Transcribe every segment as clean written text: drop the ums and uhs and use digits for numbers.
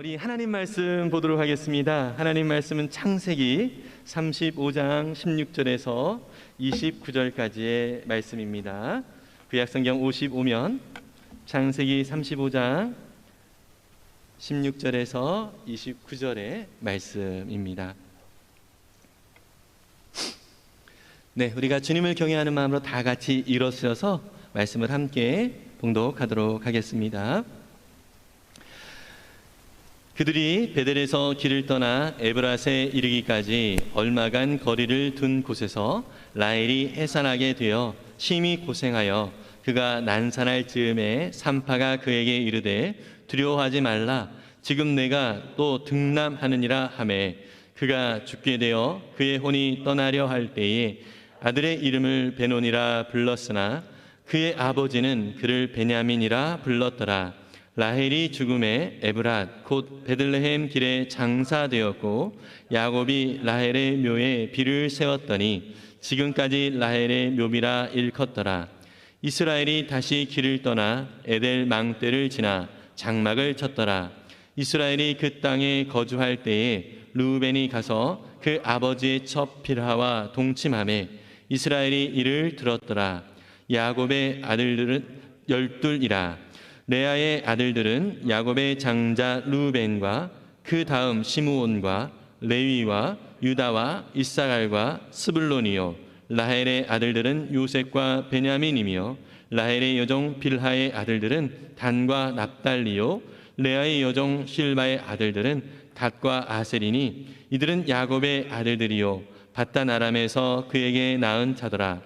우리 하나님 말씀 보도록 하겠습니다. 하나님 말씀은 창세기 35장 16절에서 29절까지의 말씀입니다. 구약성경 55면 창세기 35장 16절에서 29절의 말씀입니다. 네, 우리가 주님을 경외하는 마음으로 다 같이 일어서서 말씀을 함께 봉독하도록 하겠습니다. 그들이 베델에서 길을 떠나 에브랏에 이르기까지 얼마간 거리를 둔 곳에서 라헬이 해산하게 되어 심히 고생하여 그가 난산할 즈음에 산파가 그에게 이르되 두려워하지 말라, 지금 내가 또 등남하느니라 하매 그가 죽게 되어 그의 혼이 떠나려 할 때에 아들의 이름을 베논이라 불렀으나 그의 아버지는 그를 베냐민이라 불렀더라. 라헬이 죽음에 에브랏 곧 베들레헴 길에 장사되었고 야곱이 라헬의 묘에 비를 세웠더니 지금까지 라헬의 묘비라 일컫더라. 이스라엘이 다시 길을 떠나 에델 망대를 지나 장막을 쳤더라. 이스라엘이 그 땅에 거주할 때에 르우벤이 가서 그 아버지의 첩 빌하와 동침하매 이스라엘이 이를 들었더라. 야곱의 아들들은 12이라. 레아의 아들들은 야곱의 장자 르우벤과 그 다음 시므온과 레위와 유다와 이사갈과 스불론이요, 라헬의 아들들은 요셉과 베냐민이며 라헬의 여종 빌하의 아들들은 단과 납달리요, 레아의 여종 실바의 아들들은 닷과 아셀이니 이들은 야곱의 아들들이요 밧단 아람에서 그에게 낳은 자더라.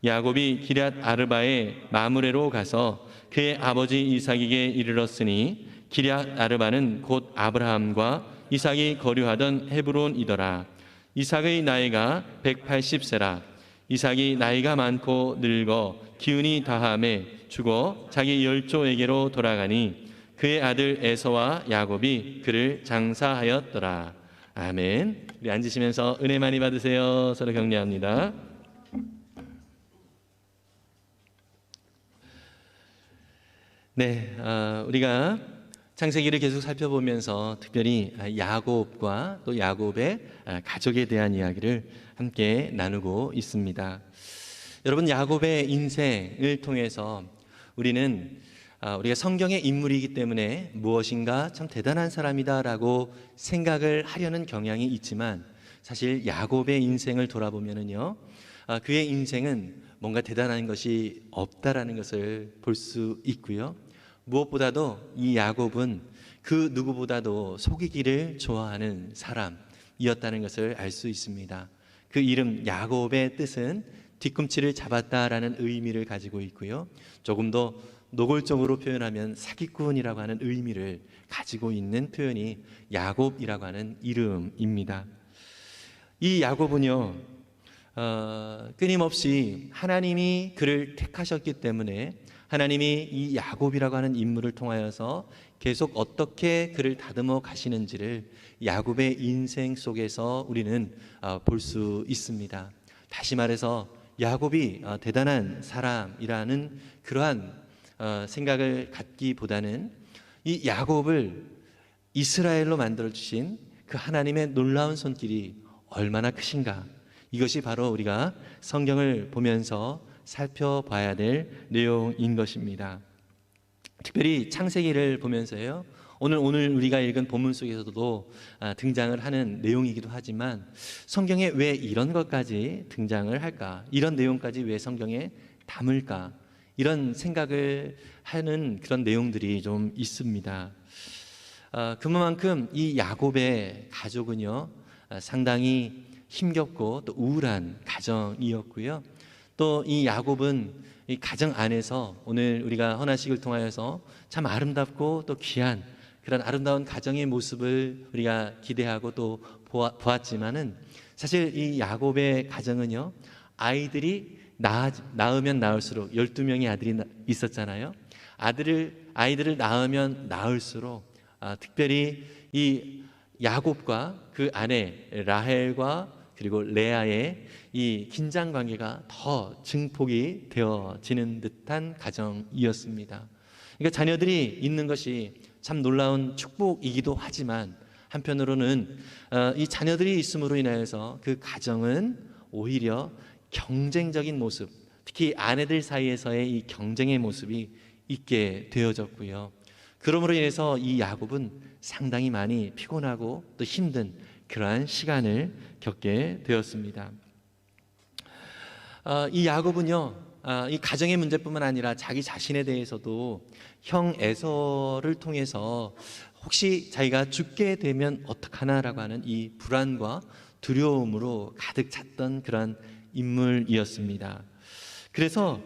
야곱이 기럇 아르바의 마므레로 가서 그의 아버지 이삭에게 이르렀으니 기럇 아르바는 곧 아브라함과 이삭이 거류하던 헤브론이더라. 이삭의 나이가 180세라. 이삭이 나이가 많고 늙어 기운이 다함에 죽어 자기 열조에게로 돌아가니 그의 아들 에서와 야곱이 그를 장사하였더라. 아멘. 우리 앉으시면서 은혜 많이 받으세요. 서로 격려합니다. 네, 우리가 창세기를 계속 살펴보면서 특별히 야곱과 또 야곱의 가족에 대한 이야기를 함께 나누고 있습니다. 여러분, 야곱의 인생을 통해서 우리는 우리가 성경의 인물이기 때문에 무엇인가 참 대단한 사람이다라고 생각을 하려는 경향이 있지만 사실 야곱의 인생을 돌아보면은요, 그의 인생은 뭔가 대단한 것이 없다라는 것을 볼 수 있고요. 무엇보다도 이 야곱은 그 누구보다도 속이기를 좋아하는 사람이었다는 것을 알 수 있습니다. 그 이름 야곱의 뜻은 뒤꿈치를 잡았다라는 의미를 가지고 있고요. 조금 더 노골적으로 표현하면 사기꾼이라고 하는 의미를 가지고 있는 표현이 야곱이라고 하는 이름입니다. 이 야곱은요, 끊임없이 하나님이 그를 택하셨기 때문에 하나님이 이 야곱이라고 하는 인물을 통하여서 계속 어떻게 그를 다듬어 가시는지를 야곱의 인생 속에서 우리는 볼 수 있습니다. 다시 말해서 야곱이 대단한 사람이라는 그러한 생각을 갖기보다는 이 야곱을 이스라엘로 만들어주신 그 하나님의 놀라운 손길이 얼마나 크신가, 이것이 바로 우리가 성경을 보면서 살펴봐야 될 내용인 것입니다. 특별히 창세기를 보면서요, 오늘 우리가 읽은 본문 속에서도 등장을 하는 내용이기도 하지만 성경에 왜 이런 것까지 등장을 할까, 이런 내용까지 왜 성경에 담을까, 이런 생각을 하는 그런 내용들이 좀 있습니다. 그만큼 이 야곱의 가족은요, 상당히 힘겹고 또 우울한 가정이었고요. 또 이 야곱은 이 가정 안에서 오늘 우리가 헌화식을 통하여서 참 아름답고 또 귀한 그런 아름다운 가정의 모습을 우리가 기대하고 또 보았지만은 사실 이 야곱의 가정은요, 아이들이 낳으면 낳을수록 12명의 아들이 있었잖아요. 아이들을 낳으면 낳을수록 특별히 이 야곱과 그 아내 라헬과 그리고 레아의 이 긴장 관계가 더 증폭이 되어지는 듯한 가정이었습니다. 그러니까 자녀들이 있는 것이 참 놀라운 축복이기도 하지만 한편으로는 이 자녀들이 있음으로 인하여서 그 가정은 오히려 경쟁적인 모습, 특히 아내들 사이에서의 이 경쟁의 모습이 있게 되어졌고요. 그러므로 인해서 이 야곱은 상당히 많이 피곤하고 또 힘든 그러한 시간을 겪게 되었습니다. 이 야곱은요, 이 가정의 문제뿐만 아니라 자기 자신에 대해서도 형 에서를 통해서 혹시 자기가 죽게 되면 어떡하나라고 하는 이 불안과 두려움으로 가득 찼던 그런 인물이었습니다. 그래서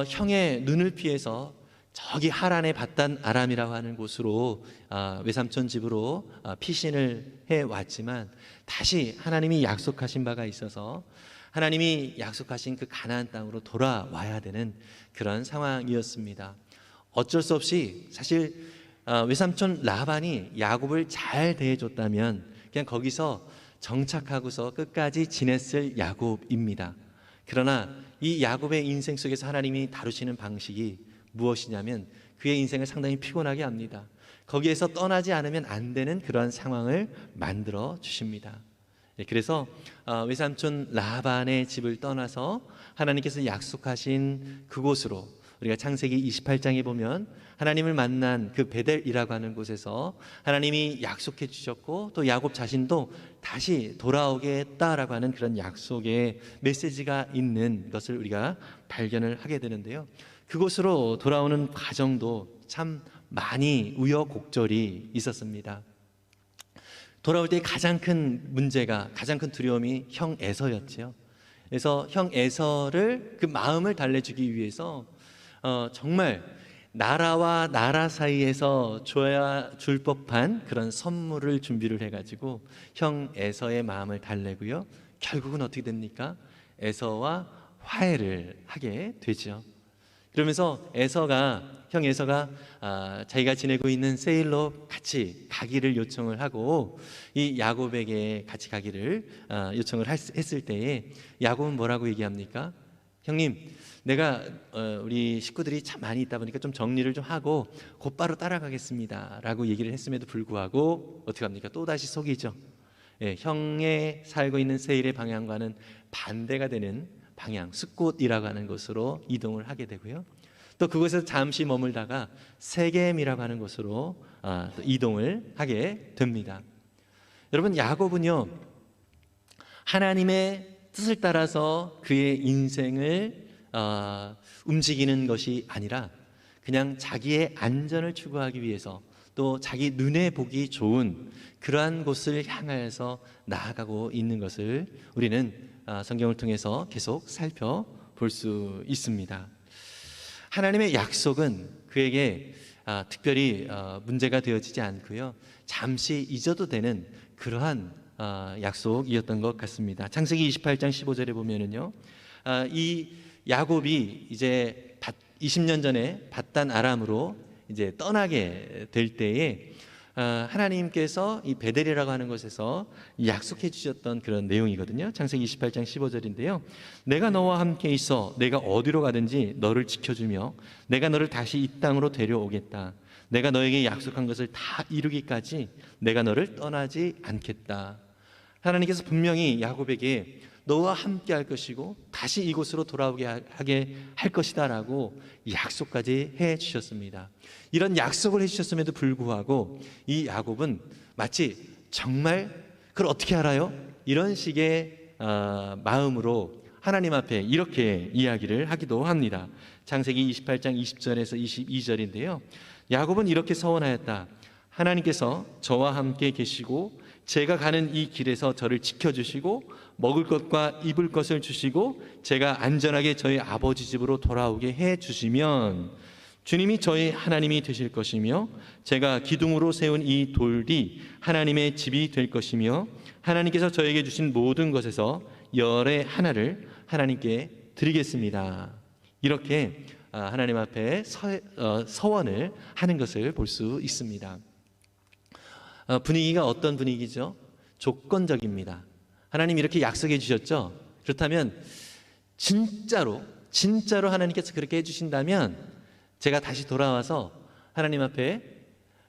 형의 눈을 피해서 저기 하란의 밧단 아람이라고 하는 곳으로 외삼촌 집으로 피신을 해왔지만 다시 하나님이 약속하신 바가 있어서 하나님이 약속하신 그 가나안 땅으로 돌아와야 되는 그런 상황이었습니다. 어쩔 수 없이 사실 외삼촌 라반이 야곱을 잘 대해줬다면 그냥 거기서 정착하고서 끝까지 지냈을 야곱입니다. 그러나 이 야곱의 인생 속에서 하나님이 다루시는 방식이 무엇이냐면 그의 인생을 상당히 피곤하게 합니다. 거기에서 떠나지 않으면 안 되는 그러한 상황을 만들어 주십니다. 그래서 외삼촌 라반의 집을 떠나서 하나님께서 약속하신 그곳으로, 우리가 창세기 28장에 보면 하나님을 만난 그 베델이라고 하는 곳에서 하나님이 약속해 주셨고 또 야곱 자신도 다시 돌아오겠다라고 하는 그런 약속의 메시지가 있는 것을 우리가 발견을 하게 되는데요. 그곳으로 돌아오는 과정도 참 많이 우여곡절이 있었습니다. 돌아올 때 가장 큰 문제가, 가장 큰 두려움이 형 에서였죠. 그래서 형 에서를 그 마음을 달래주기 위해서 정말 나라와 나라 사이에서 줘야 줄 법한 그런 선물을 준비를 해가지고 형 에서의 마음을 달래고요. 결국은 어떻게 됩니까? 에서와 화해를 하게 되죠. 그러면서 형 에서가 자기가 지내고 있는 세일로 같이 가기를 요청을 하고 이 야곱에게 같이 가기를 요청을 했을 때에 야곱은 뭐라고 얘기합니까? 형님, 내가 우리 식구들이 참 많이 있다 보니까 좀 정리를 좀 하고 곧바로 따라가겠습니다 라고 얘기를 했음에도 불구하고 어떻게 합니까? 또다시 속이죠. 형의 살고 있는 세일의 방향과는 반대가 되는 방향, 숫곳이라고 하는 곳으로 이동을 하게 되고요. 또 그곳에서 잠시 머물다가 세겜이라고 하는 곳으로 또 이동을 하게 됩니다. 여러분, 야곱은요, 하나님의 뜻을 따라서 그의 인생을 움직이는 것이 아니라 그냥 자기의 안전을 추구하기 위해서 또 자기 눈에 보기 좋은 그러한 곳을 향하여서 나아가고 있는 것을 우리는 성경을 통해서 계속 살펴볼 수 있습니다. 하나님의 약속은 그에게 특별히 문제가 되어지지 않고요, 잠시 잊어도 되는 그러한 약속이었던 것 같습니다. 창세기 28장 15절에 보면은요, 이 야곱이 이제 20년 전에 밧단 아람으로 이제 떠나게 될 때에 하나님께서 이 베델이라고 하는 곳에서 약속해 주셨던 그런 내용이거든요. 창세기 28장 15절인데요. 내가 너와 함께 있어 내가 어디로 가든지 너를 지켜주며 내가 너를 다시 이 땅으로 데려오겠다. 내가 너에게 약속한 것을 다 이루기까지 내가 너를 떠나지 않겠다. 하나님께서 분명히 야곱에게 너와 함께 할 것이고 다시 이곳으로 돌아오게 하게 할 것이다 라고 약속까지 해 주셨습니다. 이런 약속을 해 주셨음에도 불구하고 이 야곱은 마치 정말 그걸 어떻게 알아요? 이런 식의 마음으로 하나님 앞에 이렇게 이야기를 하기도 합니다. 창세기 28장 20절에서 22절인데요. 야곱은 이렇게 서원하였다. 하나님께서 저와 함께 계시고 제가 가는 이 길에서 저를 지켜주시고 먹을 것과 입을 것을 주시고 제가 안전하게 저희 아버지 집으로 돌아오게 해주시면 주님이 저희 하나님이 되실 것이며 제가 기둥으로 세운 이 돌이 하나님의 집이 될 것이며 하나님께서 저에게 주신 모든 것에서 열의 하나를 하나님께 드리겠습니다. 이렇게 하나님 앞에 서원을 하는 것을 볼 수 있습니다. 분위기가 어떤 분위기죠? 조건적입니다. 하나님 이렇게 약속해 주셨죠? 그렇다면 진짜로 하나님께서 그렇게 해주신다면 제가 다시 돌아와서 하나님 앞에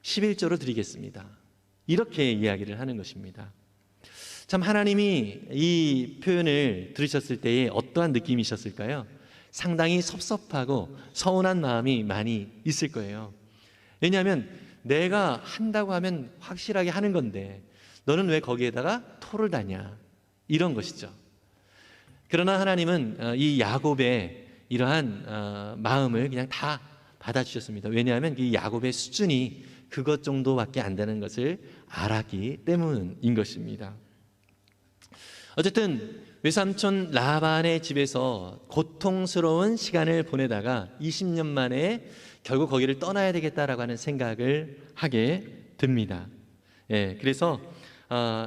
11조로 드리겠습니다. 이렇게 이야기를 하는 것입니다. 참 하나님이 이 표현을 들으셨을 때에 어떠한 느낌이셨을까요? 상당히 섭섭하고 서운한 마음이 많이 있을 거예요. 왜냐하면 내가 한다고 하면 확실하게 하는 건데 너는 왜 거기에다가 토를 다냐, 이런 것이죠. 그러나 하나님은 이 야곱의 이러한 마음을 그냥 다 받아주셨습니다. 왜냐하면 이 야곱의 수준이 그것 정도밖에 안 되는 것을 알았기 때문인 것입니다. 어쨌든 외삼촌 라반의 집에서 고통스러운 시간을 보내다가 20년 만에 결국 거기를 떠나야 되겠다라고 하는 생각을 하게 됩니다. 그래서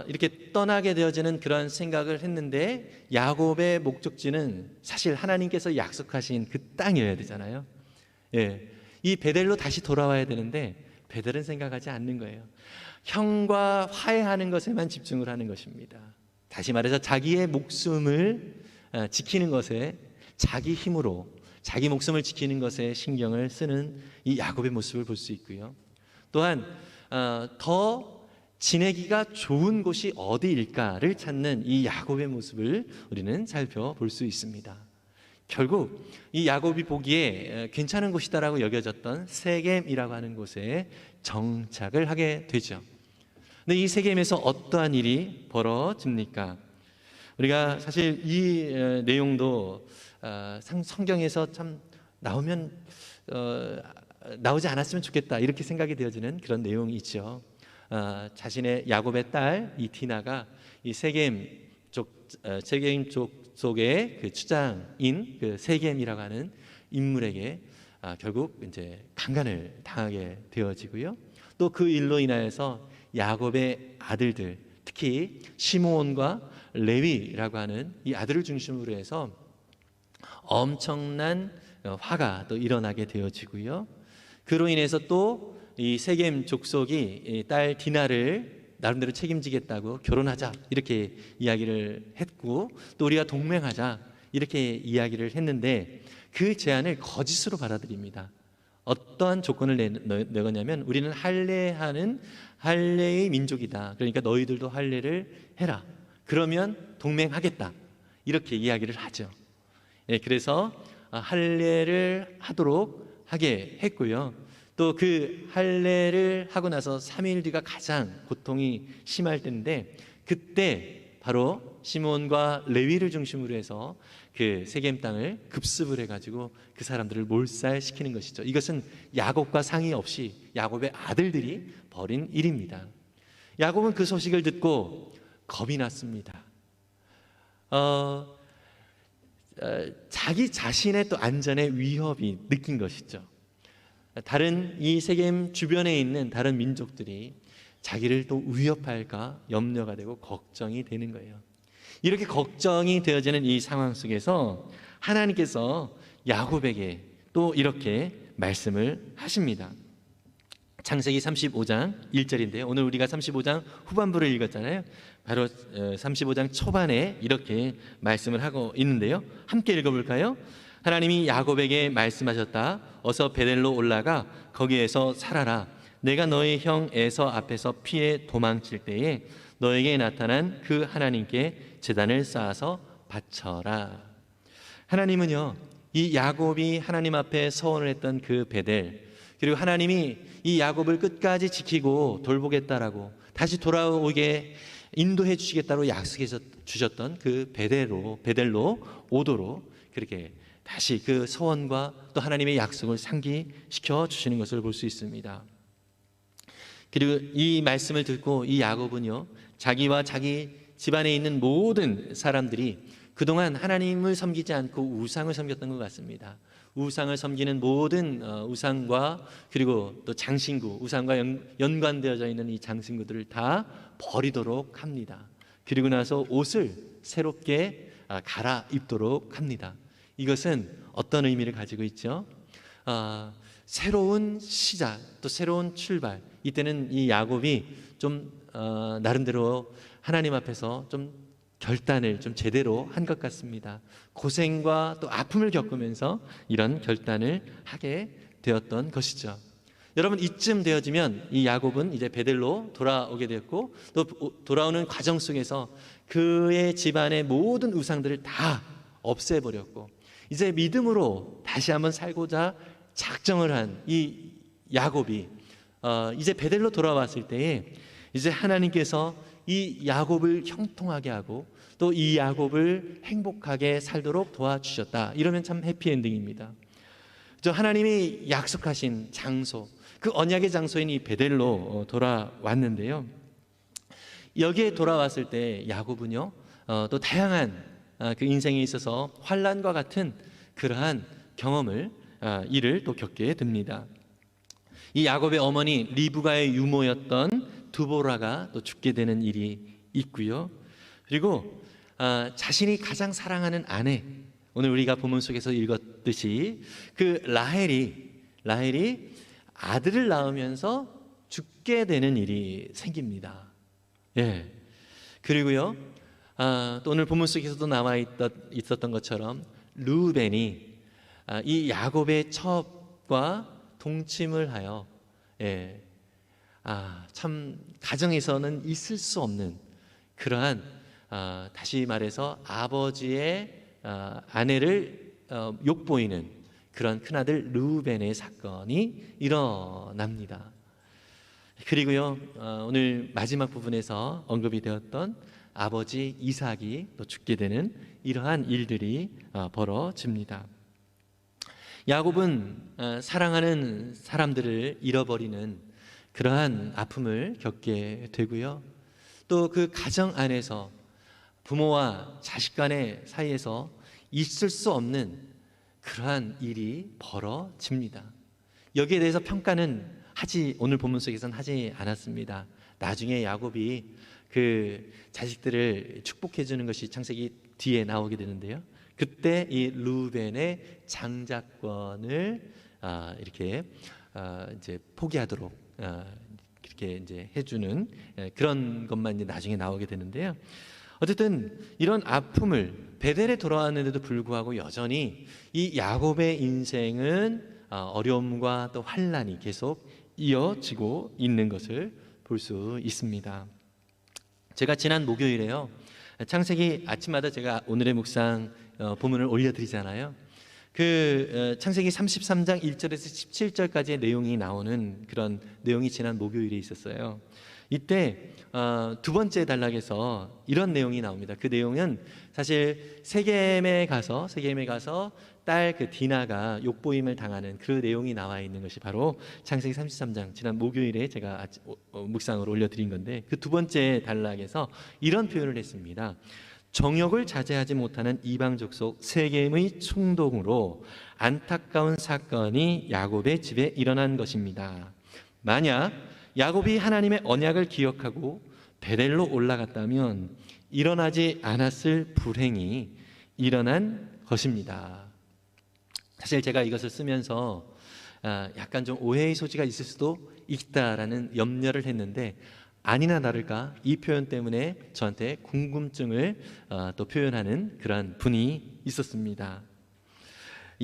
이렇게 떠나게 되어지는 그런 생각을 했는데 야곱의 목적지는 사실 하나님께서 약속하신 그 땅이어야 되잖아요. 이 베델로 다시 돌아와야 되는데 베델은 생각하지 않는 거예요. 형과 화해하는 것에만 집중을 하는 것입니다. 다시 말해서 자기의 목숨을 지키는 것에, 자기 힘으로 자기 목숨을 지키는 것에 신경을 쓰는 이 야곱의 모습을 볼 수 있고요. 또한 더 지내기가 좋은 곳이 어디일까를 찾는 이 야곱의 모습을 우리는 살펴볼 수 있습니다. 결국 이 야곱이 보기에 괜찮은 곳이다라고 여겨졌던 세겜이라고 하는 곳에 정착을 하게 되죠. 근데 이 세겜에서 어떠한 일이 벌어집니까? 우리가 사실 이 내용도 성경에서 참 나오면 나오지 않았으면 좋겠다 이렇게 생각이 되어지는 그런 내용이 있죠. 자신의 야곱의 딸 이 디나가 이 세겜 쪽 속의 그 추장인 그 세겜이라고 하는 인물에게 결국 이제 강간을 당하게 되어지고요. 또 그 일로 인하여서 야곱의 아들들, 특히 시므온과 레위라고 하는 이 아들을 중심으로 해서 엄청난 화가 또 일어나게 되어지고요. 그로 인해서 또 이 세겜 족속이 딸 디나를 나름대로 책임지겠다고 결혼하자 이렇게 이야기를 했고, 또 우리가 동맹하자 이렇게 이야기를 했는데 그 제안을 거짓으로 받아들입니다. 어떠한 조건을 내거냐면 우리는 할례하는 할례의 민족이다. 그러니까 너희들도 할례를 해라. 그러면 동맹하겠다. 이렇게 이야기를 하죠. 그래서 할례를 하도록 하게 했고요. 또 그 할례를 하고 나서 3일 뒤가 가장 고통이 심할 때인데 그때 바로 시므온과 레위를 중심으로 해서 그 세겜 땅을 급습을 해가지고 그 사람들을 몰살시키는 것이죠. 이것은 야곱과 상의 없이 야곱의 아들들이 벌인 일입니다. 야곱은 그 소식을 듣고 겁이 났습니다. 자기 자신의 또 안전에 위협이 느낀 것이죠. 다른 이 세겜 주변에 있는 다른 민족들이 자기를 또 위협할까 염려가 되고 걱정이 되는 거예요. 이렇게 걱정이 되어지는 이 상황 속에서 하나님께서 야곱에게 또 이렇게 말씀을 하십니다. 창세기 35장 1절인데요. 오늘 우리가 35장 후반부를 읽었잖아요. 바로 35장 초반에 이렇게 말씀을 하고 있는데요. 함께 읽어볼까요? 하나님이 야곱에게 말씀하셨다. 어서 베델로 올라가 거기에서 살아라. 내가 너의 형 에서 앞에서 피해 도망칠 때에 너에게 나타난 그 하나님께 제단을 쌓아서 바쳐라. 하나님은요, 이 야곱이 하나님 앞에 서원을 했던 그 베델, 그리고 하나님이 이 야곱을 끝까지 지키고 돌보겠다라고 다시 돌아오게 인도해 주시겠다고 약속해 주셨던 그 베델로 오도록 그렇게 다시 그 서원과 또 하나님의 약속을 상기시켜 주시는 것을 볼 수 있습니다. 그리고 이 말씀을 듣고 이 야곱은요, 자기와 자기 집안에 있는 모든 사람들이 그동안 하나님을 섬기지 않고 우상을 섬겼던 것 같습니다. 우상을 섬기는 모든 우상과 그리고 또 장신구, 우상과 연관되어져 있는 이 장신구들을 다 버리도록 합니다. 그리고 나서 옷을 새롭게 갈아입도록 합니다. 이것은 어떤 의미를 가지고 있죠? 새로운 시작, 또 새로운 출발. 이때는 이 야곱이 좀 나름대로 하나님 앞에서 좀 결단을 좀 제대로 한 것 같습니다. 고생과 또 아픔을 겪으면서 이런 결단을 하게 되었던 것이죠. 여러분 이쯤 되어지면 이 야곱은 이제 베델로 돌아오게 되었고 또 돌아오는 과정 속에서 그의 집안의 모든 우상들을 다 없애버렸고 이제 믿음으로 다시 한번 살고자 작정을 한 이 야곱이 이제 베델로 돌아왔을 때에 이제 하나님께서 이 야곱을 형통하게 하고 또 이 야곱을 행복하게 살도록 도와주셨다. 이러면 참 해피엔딩입니다. 저 하나님이 약속하신 장소, 그 언약의 장소인 이 베델로 돌아왔는데요. 여기에 돌아왔을 때 야곱은요 또 다양한 그 인생에 있어서 환난과 같은 그러한 경험을 일을 또 겪게 됩니다. 이 야곱의 어머니 리브가의 유모였던 두보라가 또 죽게 되는 일이 있고요. 그리고 자신이 가장 사랑하는 아내, 오늘 우리가 본문 속에서 읽었듯이 그 라헬이 아들을 낳으면서 죽게 되는 일이 생깁니다. 예. 그리고요, 또 오늘 본문 속에서도 나와 있었던 것처럼 르우벤이 이 야곱의 첩과 동침을 하여, 예, 참 가정에서는 있을 수 없는 그러한 다시 말해서 아버지의 아내를 욕보이는 그런 큰아들 르우벤의 사건이 일어납니다. 그리고요 오늘 마지막 부분에서 언급이 되었던 아버지 이삭이 또 죽게 되는 이러한 일들이 벌어집니다. 야곱은 사랑하는 사람들을 잃어버리는 그러한 아픔을 겪게 되고요. 또 그 가정 안에서 부모와 자식 간의 사이에서 있을 수 없는 그러한 일이 벌어집니다. 여기에 대해서 평가는 오늘 본문 속에서는 하지 않았습니다. 나중에 야곱이 그 자식들을 축복해 주는 것이 창세기 뒤에 나오게 되는데요. 그때 이 르우벤의 장자권을 이렇게 이제 포기하도록 이렇게 이제 해주는 그런 것만 이제 나중에 나오게 되는데요. 어쨌든 이런 아픔을 베델에 돌아왔는데도 불구하고 여전히 이 야곱의 인생은 어려움과 또 환난이 계속 이어지고 있는 것을 볼 수 있습니다. 제가 지난 목요일에요 창세기 아침마다 제가 오늘의 묵상 본문을 올려드리잖아요. 그 창세기 33장 1절에서 17절까지의 내용이 나오는 그런 내용이 지난 목요일에 있었어요. 이때 두 번째 단락에서 이런 내용이 나옵니다. 그 내용은 사실 세겜에 가서 딸 그 디나가 욕보임을 당하는 그 내용이 나와 있는 것이 바로 창세기 33장 지난 목요일에 제가 묵상으로 올려드린 건데 그 두 번째 단락에서 이런 표현을 했습니다. 정욕을 자제하지 못하는 이방 족속 세겜의 충동으로 안타까운 사건이 야곱의 집에 일어난 것입니다. 만약 야곱이 하나님의 언약을 기억하고 베델로 올라갔다면 일어나지 않았을 불행이 일어난 것입니다. 사실 제가 이것을 쓰면서 약간 좀 오해의 소지가 있을 수도 있다라는 염려를 했는데 아니나 다를까 이 표현 때문에 저한테 궁금증을 또 표현하는 그런 분이 있었습니다.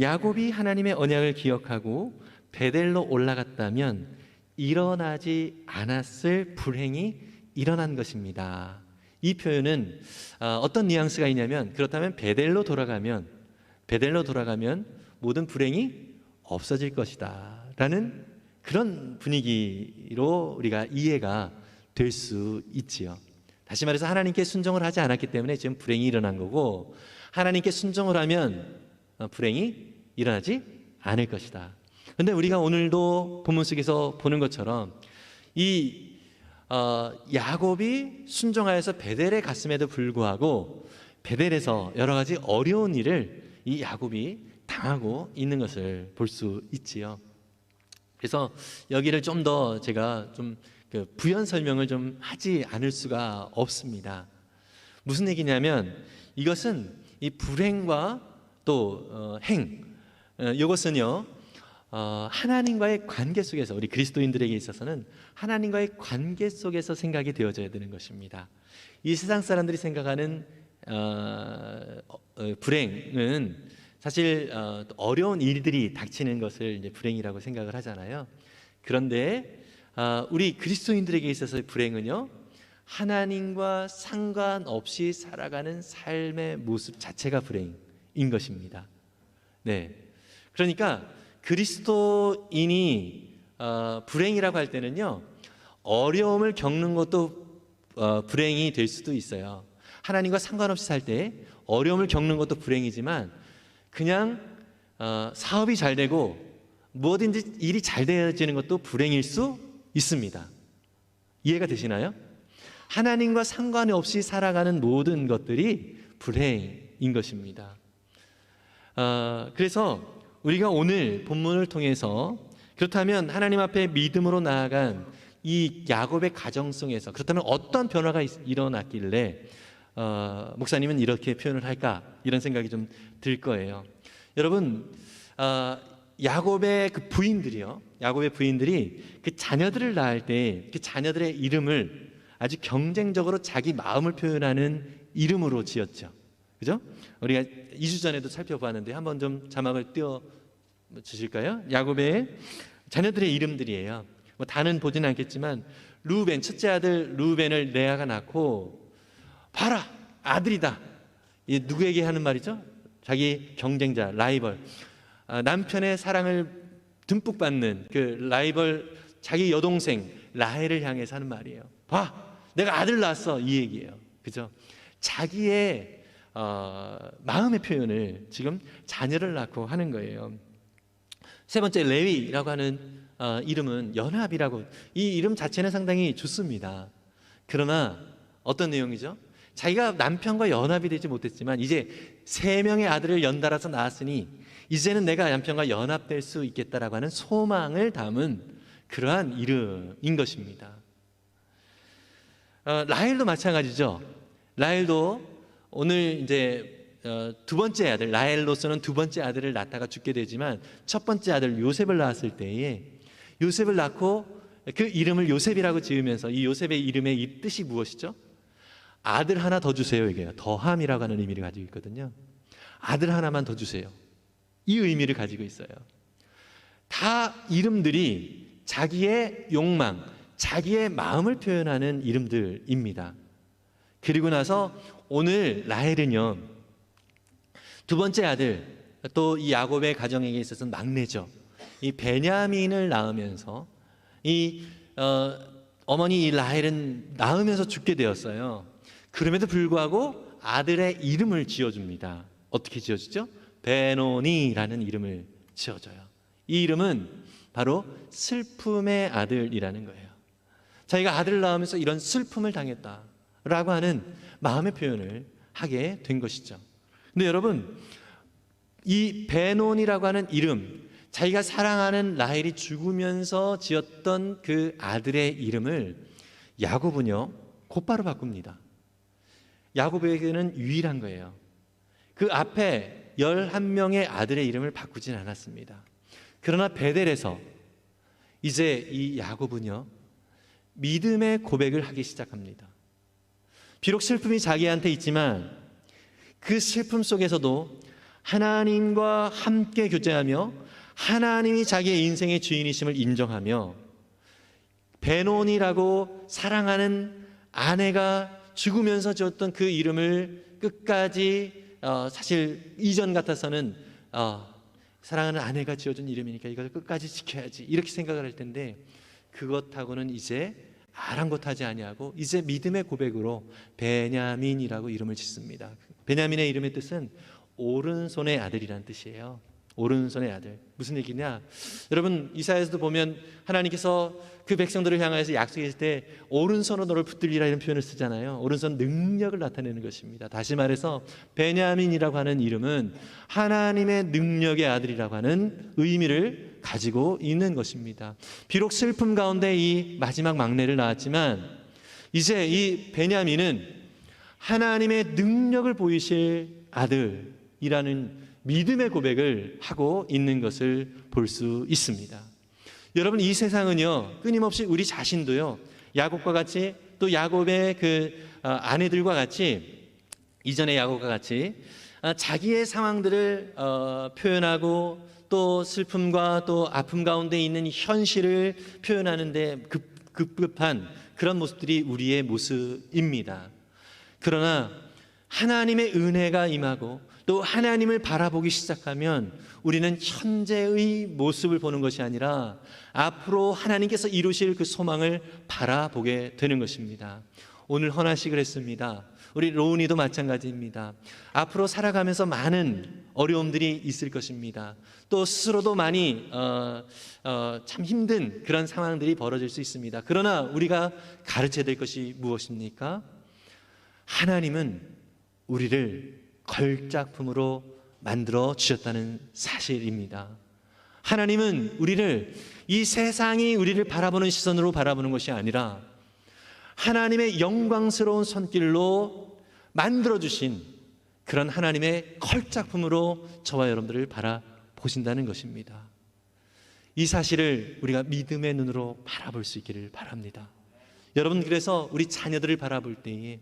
야곱이 하나님의 언약을 기억하고 베델로 올라갔다면 일어나지 않았을 불행이 일어난 것입니다. 이 표현은 어떤 뉘앙스가 있냐면 그렇다면 베델로 돌아가면 모든 불행이 없어질 것이다 라는 그런 분위기로 우리가 이해가 될 수 있지요. 다시 말해서 하나님께 순종을 하지 않았기 때문에 지금 불행이 일어난 거고 하나님께 순종을 하면 불행이 일어나지 않을 것이다. 그런데 우리가 오늘도 본문 속에서 보는 것처럼 이 야곱이 순종하여서 베델에 갔음에도 불구하고 베델에서 여러 가지 어려운 일을 이 야곱이 당하고 있는 것을 볼 수 있지요. 그래서 여기를 좀 더 제가 좀 부연 설명을 좀 하지 않을 수가 없습니다. 무슨 얘기냐면 이것은 이 불행과 또 이것은요 하나님과의 관계 속에서 우리 그리스도인들에게 있어서는 하나님과의 관계 속에서 생각이 되어져야 되는 것입니다. 이 세상 사람들이 생각하는 불행은 사실 어려운 일들이 닥치는 것을 이제 불행이라고 생각을 하잖아요. 그런데 우리 그리스도인들에게 있어서의 불행은요, 하나님과 상관없이 살아가는 삶의 모습 자체가 불행인 것입니다. 네, 그러니까 그리스도인이 불행이라고 할 때는요, 어려움을 겪는 것도 불행이 될 수도 있어요. 하나님과 상관없이 살 때 어려움을 겪는 것도 불행이지만, 그냥 사업이 잘 되고 뭐든지 일이 잘 되어지는 것도 불행일 수 있습니다. 이해가 되시나요? 하나님과 상관없이 살아가는 모든 것들이 불행인 것입니다. 그래서 우리가 오늘 본문을 통해서, 그렇다면 하나님 앞에 믿음으로 나아간 이 야곱의 가정 속에서 그렇다면 어떤 변화가 일어났길래 목사님은 이렇게 표현을 할까, 이런 생각이 좀 들 거예요. 여러분, 야곱의 그 부인들이요, 야곱의 부인들이 그 자녀들을 낳을 때 그 자녀들의 이름을 아주 경쟁적으로 자기 마음을 표현하는 이름으로 지었죠. 그죠? 우리가 2주 전에도 살펴봤는데 한번 좀 자막을 띄워 주실까요? 야곱의 자녀들의 이름들이에요. 뭐 다는 보지는 않겠지만, 루벤, 첫째 아들 루벤을 레아가 낳고, 봐라, 아들이다. 이 누구에게 하는 말이죠? 자기 경쟁자, 라이벌, 남편의 사랑을 듬뿍 받는 그 라이벌, 자기 여동생 라헬을 향해서 하는 말이에요. 봐, 내가 아들 낳았어, 이 얘기예요. 그죠? 자기의 마음의 표현을 지금 자녀를 낳고 하는 거예요. 세 번째, 레위라고 하는 이름은 연합이라고, 이 이름 자체는 상당히 좋습니다. 그러나 어떤 내용이죠? 자기가 남편과 연합이 되지 못했지만 이제 3명의 아들을 연달아서 낳았으니 이제는 내가 남편과 연합될 수 있겠다라고 하는 소망을 담은 그러한 이름인 것입니다. 라헬도 마찬가지죠. 라헬도 오늘 이제 두 번째 아들, 라헬로서는 두 번째 아들을 낳다가 죽게 되지만, 첫 번째 아들 요셉을 낳았을 때에, 요셉을 낳고 그 이름을 요셉이라고 지으면서, 이 요셉의 이름의 이 뜻이 무엇이죠? 아들 하나 더 주세요, 이게요. 더함이라고 하는 의미를 가지고 있거든요. 아들 하나만 더 주세요, 이 의미를 가지고 있어요. 다 이름들이 자기의 욕망, 자기의 마음을 표현하는 이름들입니다. 그리고 나서 오늘 라헬은요, 두 번째 아들, 또 이 야곱의 가정에게 있어서는 막내죠. 이 베냐민을 낳으면서 어머니 이 라헬은 낳으면서 죽게 되었어요. 그럼에도 불구하고 아들의 이름을 지어줍니다. 어떻게 지어주죠? 베노니라는 이름을 지어줘요. 이 이름은 바로 슬픔의 아들이라는 거예요. 자기가 아들을 낳으면서 이런 슬픔을 당했다라고 하는 마음의 표현을 하게 된 것이죠. 근데 여러분, 이 베논이라고 하는 이름, 자기가 사랑하는 라헬이 죽으면서 지었던 그 아들의 이름을 야곱은요, 곧바로 바꿉니다. 야곱에게는 유일한 거예요. 그 앞에 11명의 아들의 이름을 바꾸진 않았습니다. 그러나 베델에서 이제 이 야곱은요, 믿음의 고백을 하기 시작합니다. 비록 슬픔이 자기한테 있지만 그 슬픔 속에서도 하나님과 함께 교제하며 하나님이 자기의 인생의 주인이심을 인정하며, 베논이라고 사랑하는 아내가 죽으면서 지었던 그 이름을 끝까지, 사실 이전 같아서는 사랑하는 아내가 지어준 이름이니까 이걸 끝까지 지켜야지, 이렇게 생각을 할 텐데, 그것하고는 이제 아랑곳하지 아니하고 이제 믿음의 고백으로 베냐민이라고 이름을 짓습니다. 베냐민의 이름의 뜻은 오른손의 아들이라는 뜻이에요. 오른손의 아들. 무슨 얘기냐? 여러분, 이사야에서도 보면 하나님께서 그 백성들을 향해서 약속했을 때 오른손으로 너를 붙들리라, 이런 표현을 쓰잖아요. 오른손 능력을 나타내는 것입니다. 다시 말해서 베냐민이라고 하는 이름은 하나님의 능력의 아들이라고 하는 의미를 가지고 있는 것입니다. 비록 슬픔 가운데 이 마지막 막내를 낳았지만 이제 이 베냐민은 하나님의 능력을 보이실 아들이라는 믿음의 고백을 하고 있는 것을 볼 수 있습니다. 여러분, 이 세상은요, 끊임없이 우리 자신도요, 야곱과 같이, 또 야곱의 그 아내들과 같이, 이전의 야곱과 같이 자기의 상황들을 표현하고 또 슬픔과 또 아픔 가운데 있는 현실을 표현하는데 급급한 그런 모습들이 우리의 모습입니다. 그러나 하나님의 은혜가 임하고 또 하나님을 바라보기 시작하면 우리는 현재의 모습을 보는 것이 아니라 앞으로 하나님께서 이루실 그 소망을 바라보게 되는 것입니다. 오늘 헌하시 그랬습니다. 우리 로운이도 마찬가지입니다. 앞으로 살아가면서 많은 어려움들이 있을 것입니다. 또 스스로도 많이 참 힘든 그런 상황들이 벌어질 수 있습니다. 그러나 우리가 가르쳐야 될 것이 무엇입니까? 하나님은 우리를 걸작품으로 만들어 주셨다는 사실입니다. 하나님은 우리를 이 세상이 우리를 바라보는 시선으로 바라보는 것이 아니라 하나님의 영광스러운 손길로 만들어주신 그런 하나님의 걸작품으로 저와 여러분들을 바라보신다는 것입니다. 이 사실을 우리가 믿음의 눈으로 바라볼 수 있기를 바랍니다. 여러분, 그래서 우리 자녀들을 바라볼 때에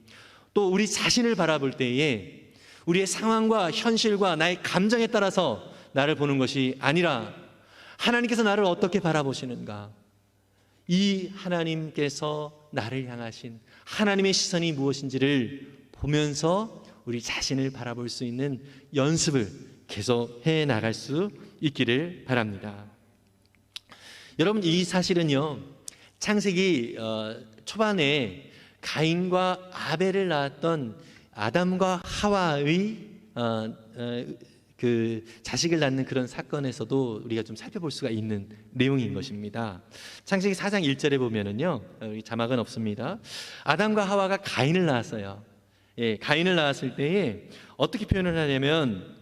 또 우리 자신을 바라볼 때에 우리의 상황과 현실과 나의 감정에 따라서 나를 보는 것이 아니라 하나님께서 나를 어떻게 바라보시는가, 이 하나님께서 나를 향하신 하나님의 시선이 무엇인지를 보면서 우리 자신을 바라볼 수 있는 연습을 계속 해 나갈 수 있기를 바랍니다. 여러분, 이 사실은요, 창세기 초반에 가인과 아벨을 낳았던 아담과 하와의 그 자식을 낳는 그런 사건에서도 우리가 좀 살펴볼 수가 있는 내용인 것입니다. 창세기 4장 1절에 보면은요, 자막은 없습니다. 아담과 하와가 가인을 낳았어요. 예, 가인을 낳았을 때에 어떻게 표현을 하냐면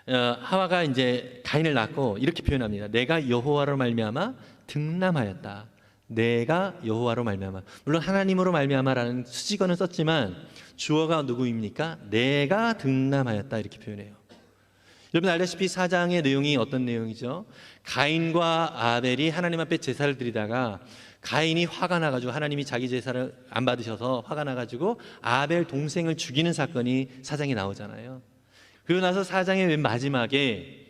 하와가 이제 가인을 낳고 이렇게 표현합니다. 내가 여호와로 말미암아 등남하였다. 내가 여호와로 말미암아. 물론 하나님으로 말미암아라는 수직어는 썼지만 주어가 누구입니까? 내가 등남하였다, 이렇게 표현해요. 여러분 알다시피 4장의 내용이 어떤 내용이죠? 가인과 아벨이 하나님 앞에 제사를 드리다가 가인이 화가 나가지고 하나님이 자기 제사를 안 받으셔서 화가 나가지고 아벨 동생을 죽이는 사건이 4장에 나오잖아요. 그리고 나서 4장의 맨 마지막에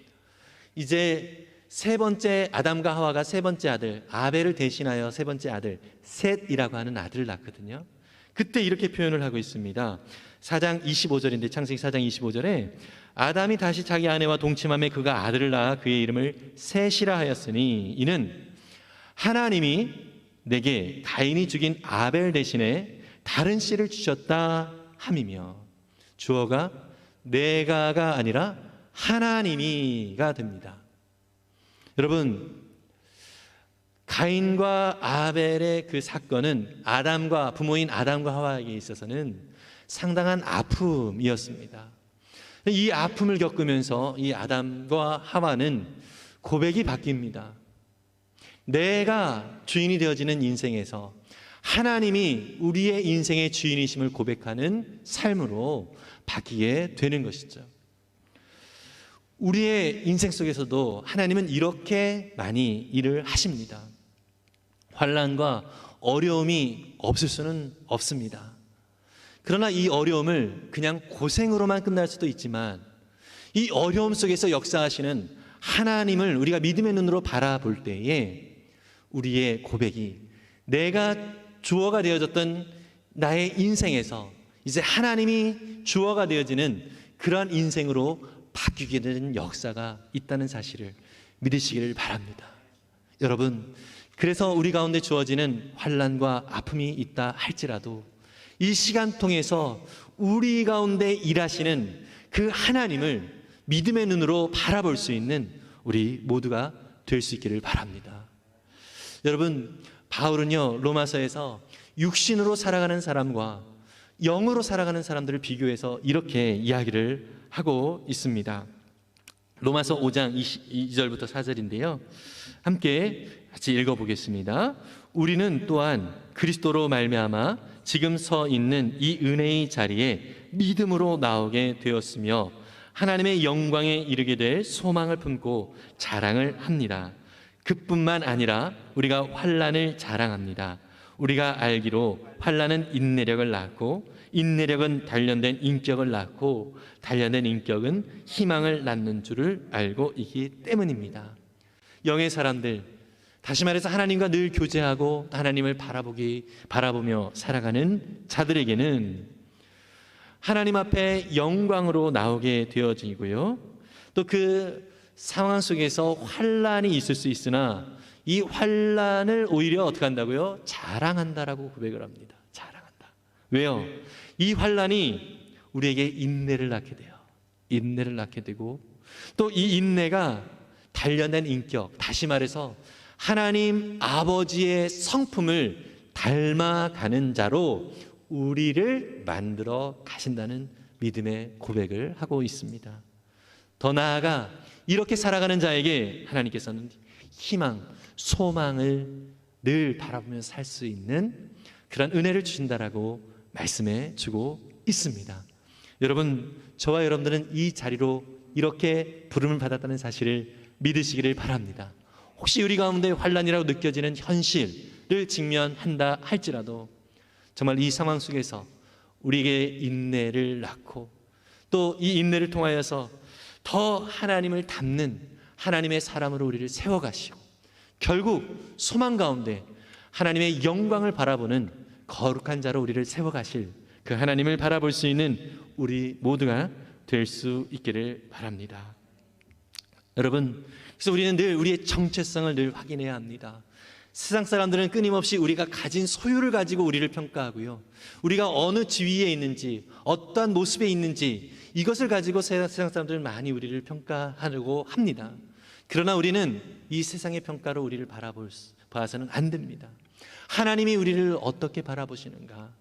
이제 세 번째 아담과 하와가 세 번째 아들 아벨을 대신하여 세 번째 아들 셋이라고 하는 아들을 낳거든요. 그때 이렇게 표현을 하고 있습니다. 4장 25절인데 창세기 4장 25절에 아담이 다시 자기 아내와 동침함에 그가 아들을 낳아 그의 이름을 셋이라 하였으니 이는 하나님이 내게 가인이 죽인 아벨 대신에 다른 씨를 주셨다 함이며, 주어가 내가가 아니라 하나님이가 됩니다. 여러분, 가인과 아벨의 그 사건은 아담과 부모인 아담과 하와에게 있어서는 상당한 아픔이었습니다. 이 아픔을 겪으면서 이 아담과 하와는 고백이 바뀝니다. 내가 주인이 되어지는 인생에서 하나님이 우리의 인생의 주인이심을 고백하는 삶으로 바뀌게 되는 것이죠. 우리의 인생 속에서도 하나님은 이렇게 많이 일을 하십니다. 환난과 어려움이 없을 수는 없습니다. 그러나 이 어려움을 그냥 고생으로만 끝날 수도 있지만 이 어려움 속에서 역사하시는 하나님을 우리가 믿음의 눈으로 바라볼 때에 우리의 고백이 내가 주어가 되어졌던 나의 인생에서 이제 하나님이 주어가 되어지는 그러한 인생으로 바뀌게 되는 역사가 있다는 사실을 믿으시기를 바랍니다. 여러분, 그래서 우리 가운데 주어지는 환난과 아픔이 있다 할지라도 이 시간 통해서 우리 가운데 일하시는 그 하나님을 믿음의 눈으로 바라볼 수 있는 우리 모두가 될 수 있기를 바랍니다. 여러분, 바울은요 로마서에서 육신으로 살아가는 사람과 영으로 살아가는 사람들을 비교해서 이렇게 이야기를 하고 있습니다. 로마서 5장 22절부터 4절인데요. 함께 같이 읽어보겠습니다. 우리는 또한 그리스도로 말미암아 지금 서 있는 이 은혜의 자리에 믿음으로 나오게 되었으며 하나님의 영광에 이르게 될 소망을 품고 자랑을 합니다. 그뿐만 아니라 우리가 환난을 자랑합니다. 우리가 알기로 환난은 인내력을 낳고 인내력은 단련된 인격을 낳고 단련된 인격은 희망을 낳는 줄을 알고 있기 때문입니다. 영의 사람들, 다시 말해서 하나님과 늘 교제하고 하나님을 바라보며 살아가는 자들에게는 하나님 앞에 영광으로 나오게 되어지고요, 또 그 상황 속에서 환난이 있을 수 있으나 이 환난을 오히려 어떻게 한다고요? 자랑한다라고 고백을 합니다. 자랑한다. 왜요? 이 환난이 우리에게 인내를 낳게 돼요. 인내를 낳게 되고, 또 이 인내가 단련된 인격, 다시 말해서 하나님 아버지의 성품을 닮아가는 자로 우리를 만들어 가신다는 믿음의 고백을 하고 있습니다. 더 나아가 이렇게 살아가는 자에게 하나님께서는 희망, 소망을 늘 바라보며 살 수 있는 그런 은혜를 주신다라고 말씀해 주고 있습니다. 여러분, 저와 여러분들은 이 자리로 이렇게 부름을 받았다는 사실을 믿으시기를 바랍니다. 혹시 우리 가운데 환난이라고 느껴지는 현실을 직면한다 할지라도 정말 이 상황 속에서 우리에게 인내를 낳고 또 이 인내를 통하여서 더 하나님을 닮는 하나님의 사람으로 우리를 세워가시고 결국 소망 가운데 하나님의 영광을 바라보는 거룩한 자로 우리를 세워가실 그 하나님을 바라볼 수 있는 우리 모두가 될 수 있기를 바랍니다. 여러분, 그래서 우리는 늘 우리의 정체성을 늘 확인해야 합니다. 세상 사람들은 끊임없이 우리가 가진 소유를 가지고 우리를 평가하고요, 우리가 어느 지위에 있는지 어떠한 모습에 있는지 이것을 가지고 세상 사람들은 많이 우리를 평가하려고 합니다. 그러나 우리는 이 세상의 평가로 우리를 봐서는 안 됩니다. 하나님이 우리를 어떻게 바라보시는가,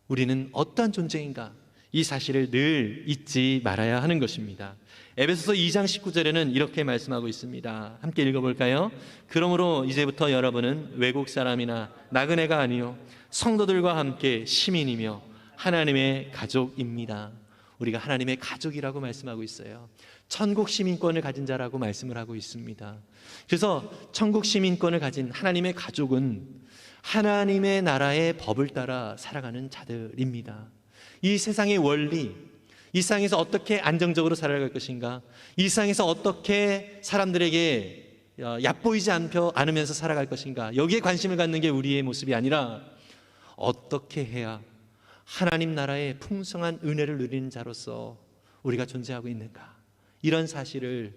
우리는 어떠한 존재인가, 이 사실을 늘 잊지 말아야 하는 것입니다. 에베소서 2장 19절에는 이렇게 말씀하고 있습니다. 함께 읽어볼까요? 그러므로 이제부터 여러분은 외국 사람이나 나그네가 아니요 성도들과 함께 시민이며 하나님의 가족입니다. 우리가 하나님의 가족이라고 말씀하고 있어요. 천국 시민권을 가진 자라고 말씀을 하고 있습니다. 그래서 천국 시민권을 가진 하나님의 가족은 하나님의 나라의 법을 따라 살아가는 자들입니다. 이 세상의 원리, 이 세상에서 어떻게 안정적으로 살아갈 것인가, 이 세상에서 어떻게 사람들에게 얕보이지 않으면서 살아갈 것인가, 여기에 관심을 갖는 게 우리의 모습이 아니라 어떻게 해야 하나님 나라의 풍성한 은혜를 누리는 자로서 우리가 존재하고 있는가, 이런 사실을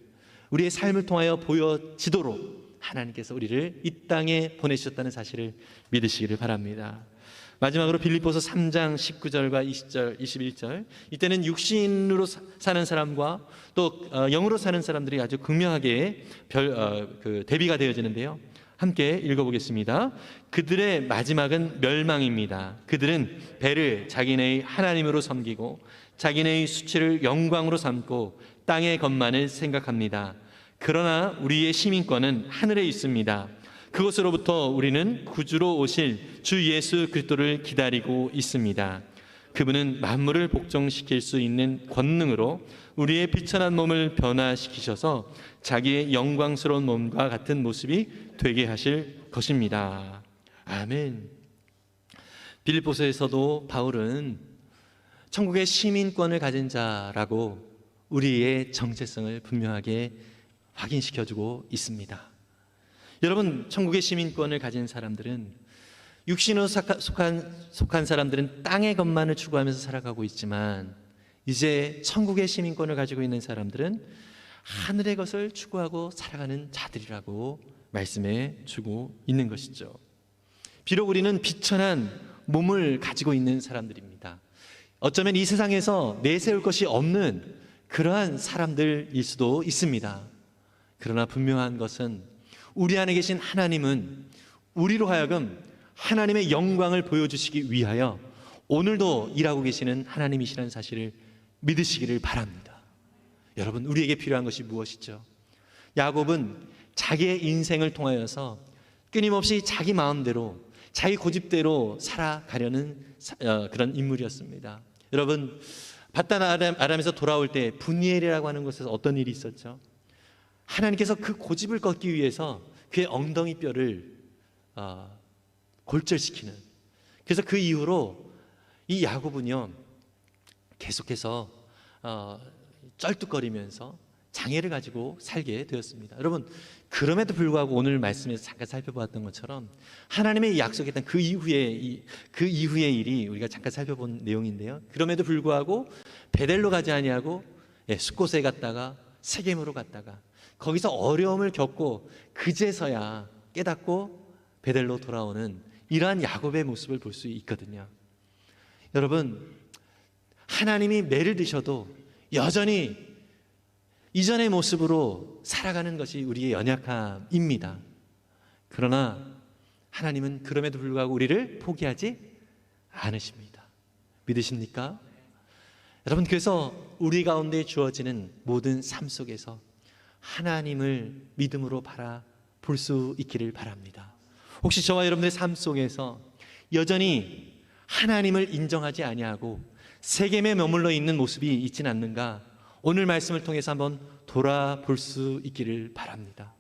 우리의 삶을 통하여 보여지도록 하나님께서 우리를 이 땅에 보내주셨다는 사실을 믿으시기를 바랍니다. 마지막으로 빌립보서 3장 19절과 20절, 21절, 이때는 육신으로 사는 사람과 또 영으로 사는 사람들이 아주 극명하게 대비가 되어지는데요. 함께 읽어보겠습니다. 그들의 마지막은 멸망입니다. 그들은 배를 자기네의 하나님으로 섬기고 자기네의 수치를 영광으로 삼고 땅의 것만을 생각합니다. 그러나 우리의 시민권은 하늘에 있습니다. 그것으로부터 우리는 구주로 오실 주 예수 그리스도를 기다리고 있습니다. 그분은 만물을 복종시킬 수 있는 권능으로 우리의 비천한 몸을 변화시키셔서 자기의 영광스러운 몸과 같은 모습이 되게 하실 것입니다. 아멘. 빌립보서에서도 바울은 천국의 시민권을 가진 자라고 우리의 정체성을 분명하게 확인시켜주고 있습니다. 여러분, 천국의 시민권을 가진 사람들은, 육신으로 속한 사람들은 땅의 것만을 추구하면서 살아가고 있지만 이제 천국의 시민권을 가지고 있는 사람들은 하늘의 것을 추구하고 살아가는 자들이라고 말씀해 주고 있는 것이죠. 비록 우리는 비천한 몸을 가지고 있는 사람들입니다. 어쩌면 이 세상에서 내세울 것이 없는 그러한 사람들일 수도 있습니다. 그러나 분명한 것은 우리 안에 계신 하나님은 우리로 하여금 하나님의 영광을 보여주시기 위하여 오늘도 일하고 계시는 하나님이시라는 사실을 믿으시기를 바랍니다. 여러분, 우리에게 필요한 것이 무엇이죠? 야곱은 자기의 인생을 통하여서 끊임없이 자기 마음대로, 자기 고집대로 살아가려는 그런 인물이었습니다. 여러분, 바단 아람에서 돌아올 때 분이엘이라고 하는 곳에서 어떤 일이 있었죠? 하나님께서 그 고집을 꺾기 위해서 그의 엉덩이 뼈를 골절시키는, 그래서 그 이후로 이 야곱은요 계속해서 쩔뚝거리면서 장애를 가지고 살게 되었습니다. 여러분, 그럼에도 불구하고 오늘 말씀에서 잠깐 살펴보았던 것처럼 하나님의 약속했던 그 이후의 일이 우리가 잠깐 살펴본 내용인데요, 그럼에도 불구하고 베델로 가지 아니하고 숫곳에 갔다가 세겜으로 갔다가 거기서 어려움을 겪고 그제서야 깨닫고 베델로 돌아오는 이러한 야곱의 모습을 볼 수 있거든요. 여러분, 하나님이 매를 드셔도 여전히 이전의 모습으로 살아가는 것이 우리의 연약함입니다. 그러나 하나님은 그럼에도 불구하고 우리를 포기하지 않으십니다. 믿으십니까? 여러분, 그래서 우리 가운데 주어지는 모든 삶 속에서 하나님을 믿음으로 바라볼 수 있기를 바랍니다. 혹시 저와 여러분의 삶 속에서 여전히 하나님을 인정하지 아니하고 세겜에 머물러 있는 모습이 있지는 않는가? 오늘 말씀을 통해서 한번 돌아볼 수 있기를 바랍니다.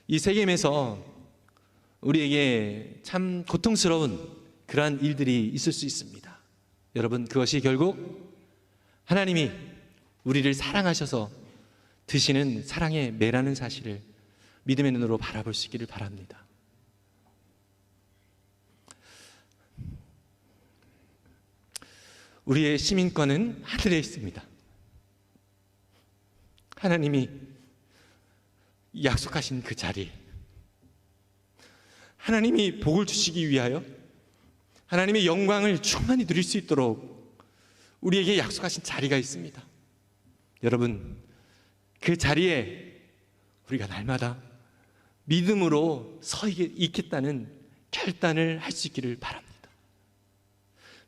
이 세겜에서 우리에게 참 고통스러운 그러한 일들이 있을 수 있습니다. 여러분, 그것이 결국 하나님이 우리를 사랑하셔서 드시는 사랑의 매라는 사실을 믿음의 눈으로 바라볼 수 있기를 바랍니다. 우리의 시민권은 하늘에 있습니다. 하나님이 약속하신 그 자리, 하나님이 복을 주시기 위하여 하나님의 영광을 충만히 누릴 수 있도록 우리에게 약속하신 자리가 있습니다. 여러분, 그 자리에 우리가 날마다 믿음으로 서 있겠다는 결단을 할 수 있기를 바랍니다.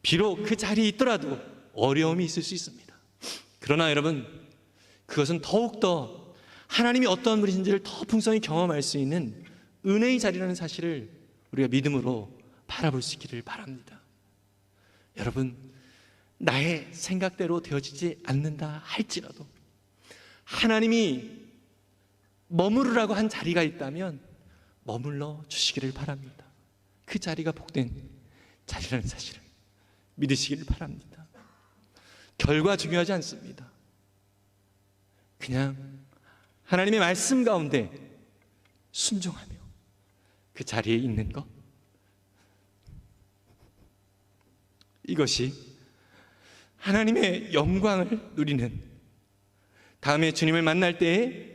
비록 그 자리에 있더라도 어려움이 있을 수 있습니다. 그러나 여러분, 그것은 더욱더 하나님이 어떠한 분이신지를 더 풍성히 경험할 수 있는 은혜의 자리라는 사실을 우리가 믿음으로 바라볼 수 있기를 바랍니다. 여러분, 나의 생각대로 되어지지 않는다 할지라도 하나님이 머무르라고 한 자리가 있다면 머물러 주시기를 바랍니다. 그 자리가 복된 자리라는 사실을 믿으시기를 바랍니다. 결과 중요하지 않습니다. 그냥 하나님의 말씀 가운데 순종하며 그 자리에 있는 것, 이것이 하나님의 영광을 누리는 다음에 주님을 만날 때에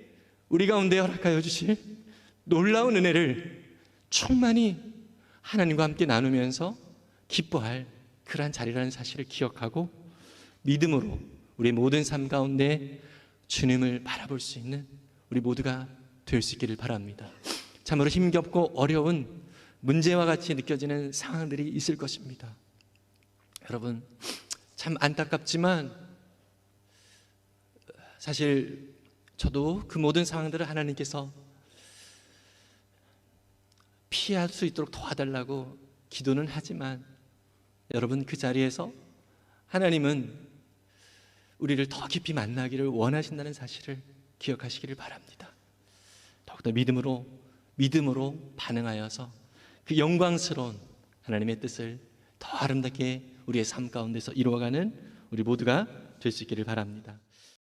우리 가운데 허락하여 주실 놀라운 은혜를 충만히 하나님과 함께 나누면서 기뻐할 그러한 자리라는 사실을 기억하고 믿음으로 우리의 모든 삶 가운데 주님을 바라볼 수 있는 우리 모두가 될 수 있기를 바랍니다. 참으로 힘겹고 어려운 문제와 같이 느껴지는 상황들이 있을 것입니다. 여러분, 참 안타깝지만 사실 저도 그 모든 상황들을 하나님께서 피할 수 있도록 도와달라고 기도는 하지만 여러분, 그 자리에서 하나님은 우리를 더 깊이 만나기를 원하신다는 사실을 기억하시기를 바랍니다. 더욱더 믿음으로 반응하여서 그 영광스러운 하나님의 뜻을 더 아름답게 우리의 삶 가운데서 이루어가는 우리 모두가 될 수 있기를 바랍니다.